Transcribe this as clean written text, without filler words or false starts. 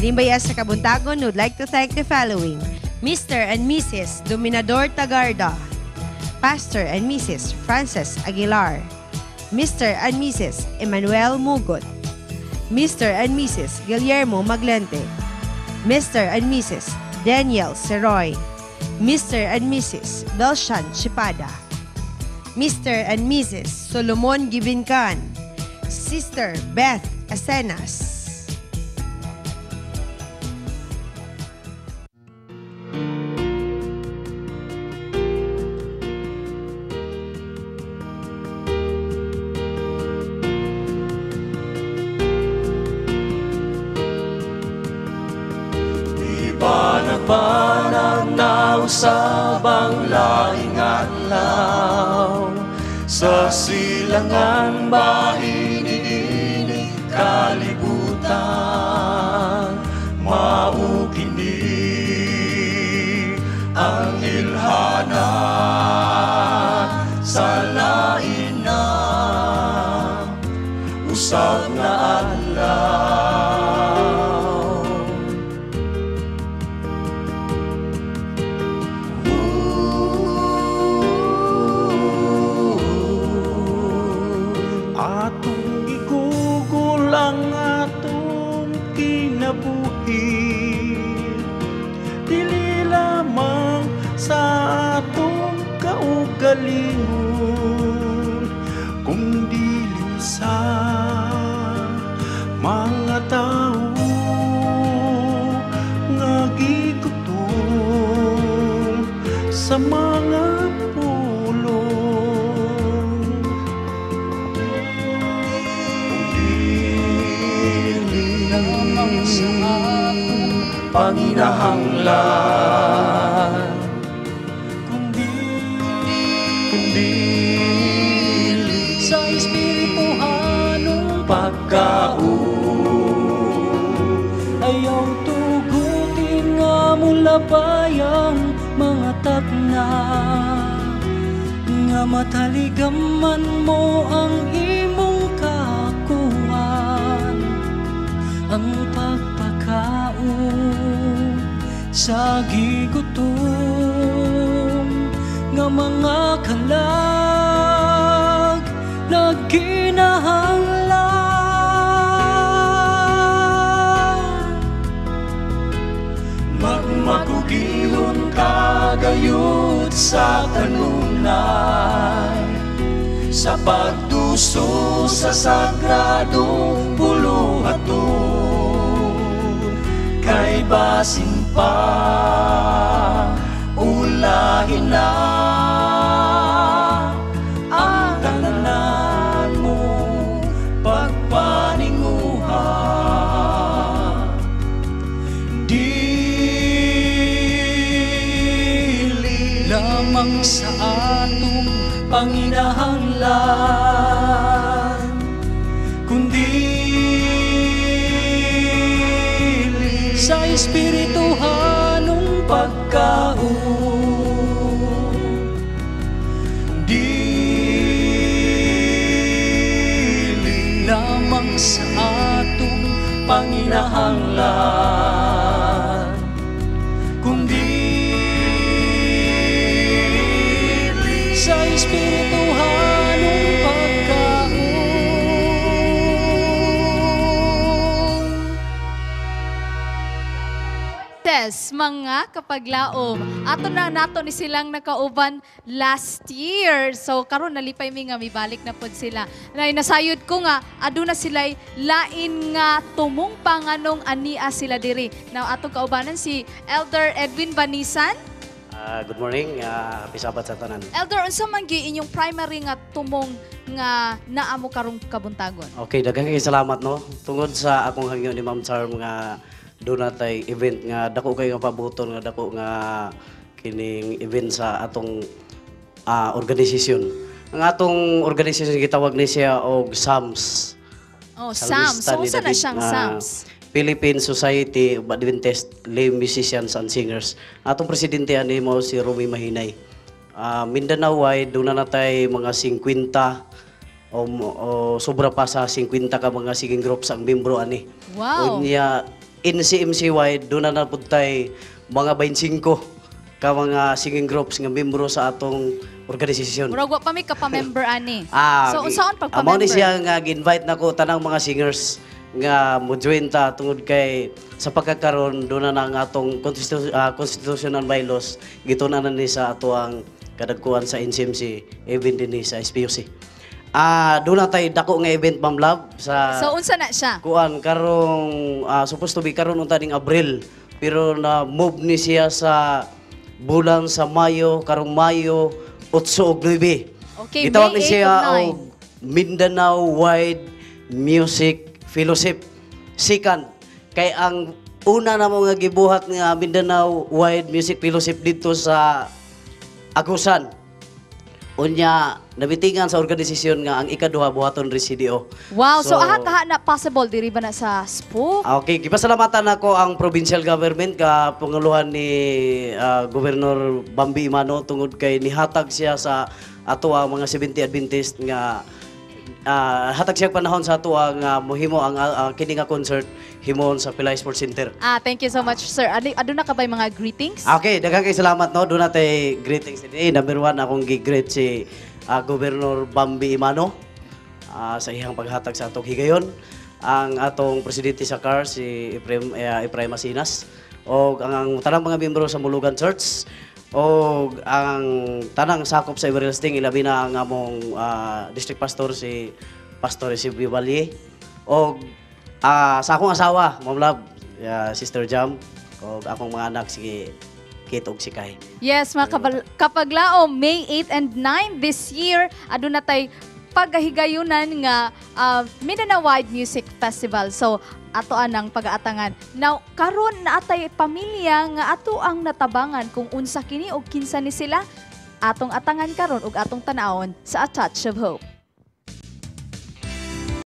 Panimbayas sa Kabuntagon would like to thank the following: Mr. and Mrs. Dominador Tagarda, Pastor and Mrs. Frances Aguilar, Mr. and Mrs. Emmanuel Mugot, Mr. and Mrs. Guillermo Maglente, Mr. and Mrs. Daniel Seroy, Mr. and Mrs. Belshan Chipada, Mr. and Mrs. Solomon Gibincan, Sister Beth Asenas. Banag na usabang laing adlaw sa silangan bahini kalibutan mao kini ang ilhana sa lain na usab na adlaw. Dili lamang sa atong kaugalingon, kung dili sa mga tao nga gigutom sa mga pulong. Dili lamang sa panginahanglan kundi sa espirituhanong pagkaon ayaw tugutin nga mula bayang mga tagna nga mataligaman mo ang imong kakuan ang pagpakaon sa gigutom nga mga kalag na ginahanglan. Magmakugihon kagayud sa kanunay sa pagtuso sa sagradong buluhaton kay basin pa ulahin na ang tanan mo pagpaninguha. Dili lamang sa atong panginahanglan kundi sa espirituhanong pagkaon. Dili lamang sa atong panginahanglan kundi sa espirituhanong pagkaon. Mga kapaglaom, ato na nato ni silang nakauban last year. So karon nalipay mi nga mibalik na pod sila. Nasayod ko nga aduna sila'y lain nga tumong panganong ania sila diri. Now atong kaubanan si Elder Edwin Banisan. Good morning, happy Sabat sa tanan. Elder, unsa man gi inyong primary nga tumong nga naa mo karong kabuntagon? Okay, daghang salamat no. Tungod sa akong hangyo ni Ma'am Char nga doon natay event nga dako kayo nga pabuton nga dako nga kining event sa atong organisasyon. Ang atong organisasyon gitawag ni siya og SAMS. Oh, SAMS. So unsa na siyang SAMS? Philippine Society of Adventist Lay Musicians and Singers. Atong presidente ani mo si Romy Mahinay. Mindanao wide doon na natay mga 50 o sobra pa sa 50 ka mga singing groups ang membro ani. Wow. Unya NCMC wide doon na napuntay mga 25 ka mga singing groups nga membro sa atong organisasyon. Murag wa pa mi ka pa-member ani. Ah, So unsaon amo pagpa-member? ni siya nga gi-invite nako tanang mga singers nga mo-join ta tungod kay sa pagkakaroon doon na ang atong constitutional bylaws gituna na ni sa ato ang kadagkuan sa NCMC event din sa SPUC. Doon na tayo dako nga event Ma'am Love sa So unsa na siya? kuan karong supposed to be karon unta ning Abril pero na move ni siya sa bulan sa Mayo karong Mayo 8 ug 9. Okay, Gitawag May ni 8 siya ug 9. og Mindanao Wide Music Fellowship. Second, kay ang una na mo nga gibuhat nga Mindanao Wide Music Fellowship dito sa Agusan. Unya nabitingan sa organisasyon nga ang ikaduha buhaton ri CDO. Wow, so aha na possible diri ba na sa SPO? Okay, gipasalamatan ako ang provincial government ka panguluhan ni Governor Bambi Imano tungod kay nihatag siya sa ato ang mga 70 Adventist nga hatag siya panahon sa ato nga mohimo ang kini nga concert himon sa Pilay Sports Center. Thank you so much, sir. Aduna ka ba mga greetings? Okay, daghang kay salamat no. Doon natay greetings today. Number 1 akong gi-greet si Governor Bambi Imano sa iyang paghatag sa atong higayon. Ang atong presidente sa CAR si Efraim Masinas o ang tanang mga miyembro sa Mulugan Church o ang tanang sakop sa Everest Sting ilabi na ang among district pastor si Pastor Silvio Valle o sa akong asawa, Ma'am Love, Sister Jam, o akong mga anak, si Kate ug si Kai. Yes, mga kapaglaom, May 8 and 9 this year, aduna tay pagahigayunan nga Mindanao Wide Music Festival. So, ato anang pag-aatangan. Now, karon na atay pamilya nga ato ang natabangan kung unsa kini og kinsa ni sila, atong atangan karon ug atong tan-awon sa A Touch of Hope.